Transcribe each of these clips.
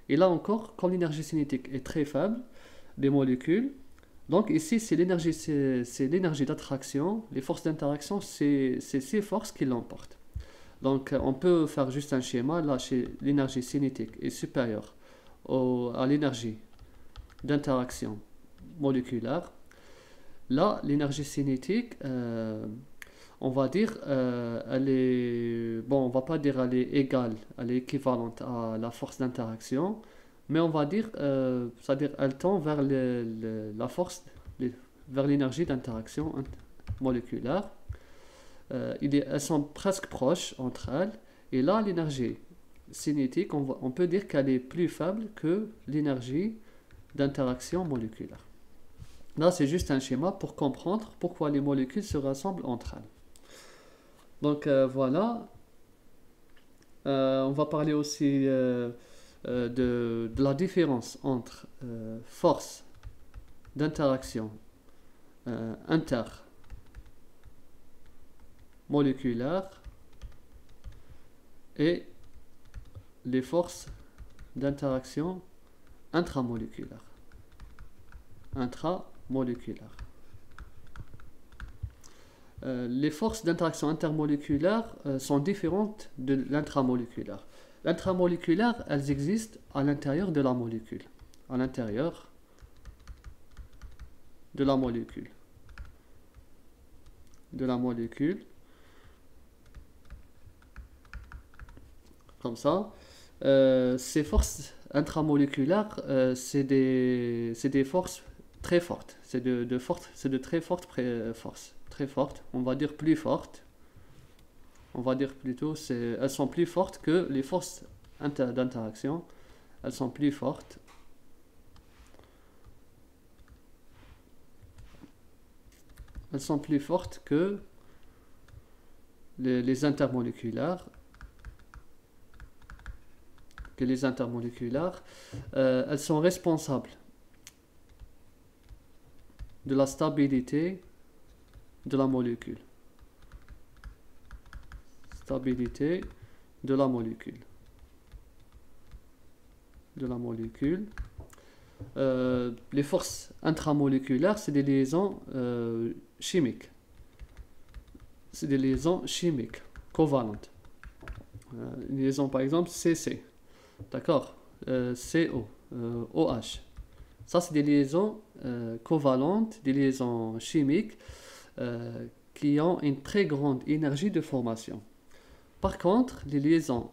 Et là encore, comme l'énergie cinétique est très faible des molécules, donc ici c'est l'énergie d'attraction, les forces d'interaction, c'est ces forces qui l'emportent. Donc on peut faire juste un schéma, là chez l'énergie cinétique est supérieure à l'énergie d'interaction moléculaire. Là, l'énergie cinétique, on va dire, elle est, bon, on va pas dire elle est égale, elle est équivalente à la force d'interaction, mais on va dire, c'est-à-dire, elle tend vers la force, vers l'énergie d'interaction moléculaire. Elles sont presque proches entre elles, et là, l'énergie cinétique, on peut dire qu'elle est plus faible que l'énergie d'interaction moléculaire. Là, c'est juste un schéma pour comprendre pourquoi les molécules se rassemblent entre elles. Donc voilà. On va parler aussi de la différence entre force d'interaction intermoléculaire et les forces d'interaction intramoléculaire. Intramoléculaire. Les forces d'interaction intermoléculaire sont différentes de l'intramoléculaire. L'intramoléculaire, elles existent à l'intérieur de la molécule. À l'intérieur de la molécule. De la molécule. Comme ça. Ces forces intramoléculaires, c'est des forces très fortes. C'est de très fortes forces. Très fortes. On va dire plus fortes. On va dire plutôt, elles sont plus fortes que les forces d'interaction. Elles sont plus fortes. Elles sont plus fortes que les intermoléculaires. Elles sont responsables de la stabilité de la molécule. Stabilité de la molécule. Les forces intramoléculaires, c'est des liaisons chimiques. C'est des liaisons chimiques, covalentes. Une liaison par exemple CC. D'accord, CO, OH. Ça, c'est des liaisons covalentes, des liaisons chimiques qui ont une très grande énergie de formation. Par contre, les liaisons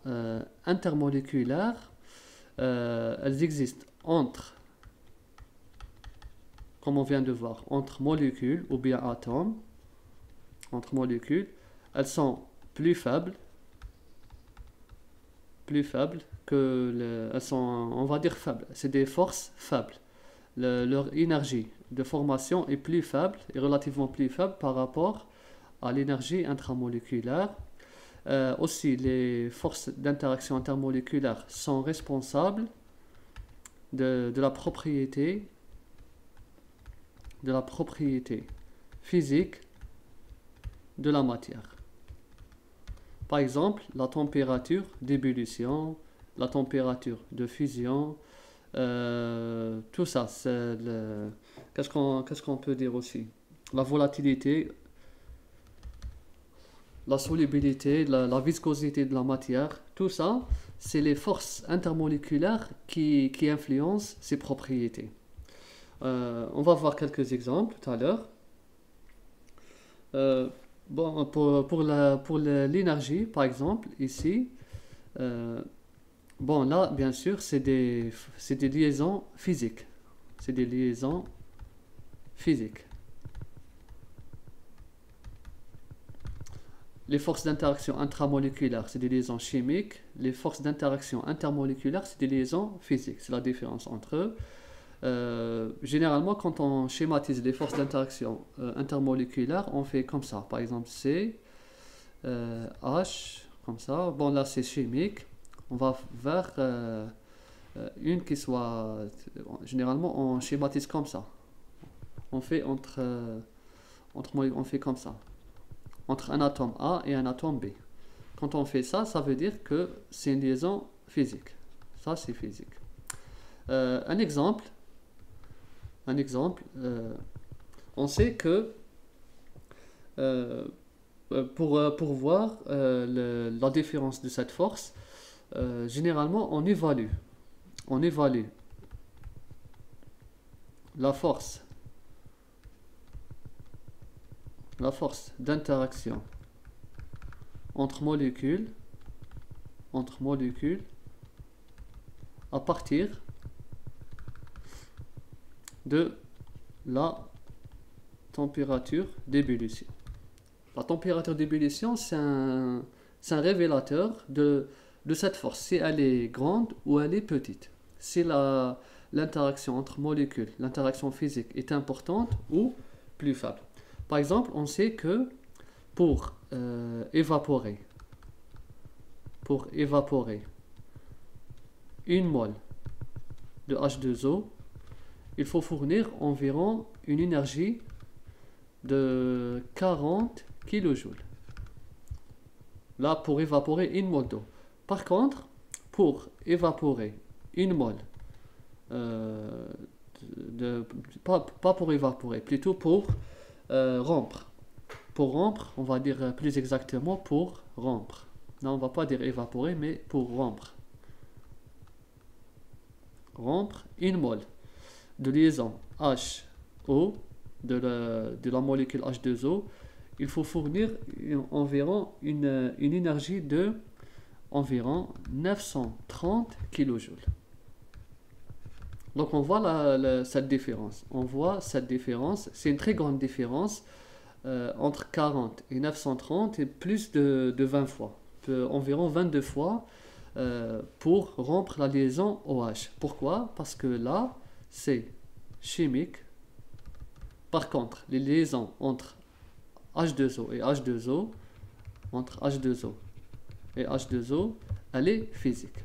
intermoléculaires, elles existent comme on vient de voir, entre molécules ou bien atomes. Entre molécules, elles sont plus faibles elles sont, on va dire faibles, c'est des forces faibles. Leur énergie de formation est plus faible, est relativement plus faible par rapport à l'énergie intramoléculaire. Aussi, les forces d'interaction intermoléculaire sont responsables de la propriété physique de la matière. Par exemple, la température d'ébullition, la température de fusion, tout ça, qu'est-ce qu'on peut dire aussi? La volatilité, la solubilité, la viscosité de la matière, tout ça, c'est les forces intermoléculaires qui influencent ces propriétés. On va voir quelques exemples tout à l'heure. Bon, pour l'énergie, par exemple, ici, bon, là, bien sûr, c'est des liaisons physiques. C'est des liaisons physiques. Les forces d'interaction intramoléculaires, c'est des liaisons chimiques. Les forces d'interaction intermoléculaires, c'est des liaisons physiques. C'est la différence entre eux. Généralement, quand on schématise les forces d'interaction intermoléculaires, on fait comme ça. Par exemple, C, H, comme ça. Bon, là, c'est chimique. On va vers une qui soit... Généralement, on schématise comme ça. On fait on fait comme ça. Entre un atome A et un atome B. Quand on fait ça, ça veut dire que c'est une liaison physique. Ça, c'est physique. Un exemple, on sait que pour voir la différence de cette force, généralement on évalue la force, la force d'interaction entre molécules, à partir de la température d'ébullition. La température d'ébullition, c'est un révélateur de cette force, si elle est grande ou elle est petite. Si l'interaction entre molécules, l'interaction physique est importante ou plus faible. Par exemple, on sait que pour évaporer une mole de H2O, il faut fournir environ une énergie de 40 kJ. Là, pour évaporer une mole d'eau. Par contre, pour évaporer une mole, pas pour évaporer, plutôt pour rompre. Pour rompre, on va dire plus exactement pour rompre. Non, on va pas dire évaporer, mais pour rompre. Rompre une mole de liaison HO de la molécule H2O, il faut fournir environ une énergie de environ 930 kJ. Donc on voit cette différence. C'est une très grande différence entre 40 et 930 et plus de 20 fois, environ 22 fois pour rompre la liaison OH. Pourquoi? Parce que là, c'est chimique. Par contre, les liaisons entre H2O et H2O, elle est physique.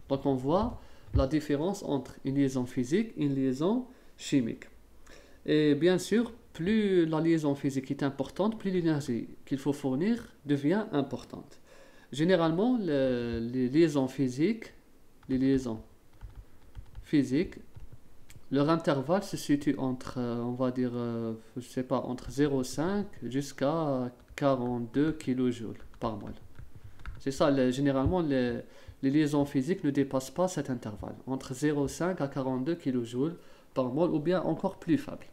Donc on voit la différence entre une liaison physique et une liaison chimique. Et bien sûr, plus la liaison physique est importante, plus l'énergie qu'il faut fournir devient importante. Généralement, les liaisons physiques, leur intervalle se situe entre, on va dire, je sais pas, entre 0,5 jusqu'à 42 kJ par mole. C'est ça, généralement, les liaisons physiques ne dépassent pas cet intervalle, entre 0,5 à 42 kJ par mole, ou bien encore plus faible.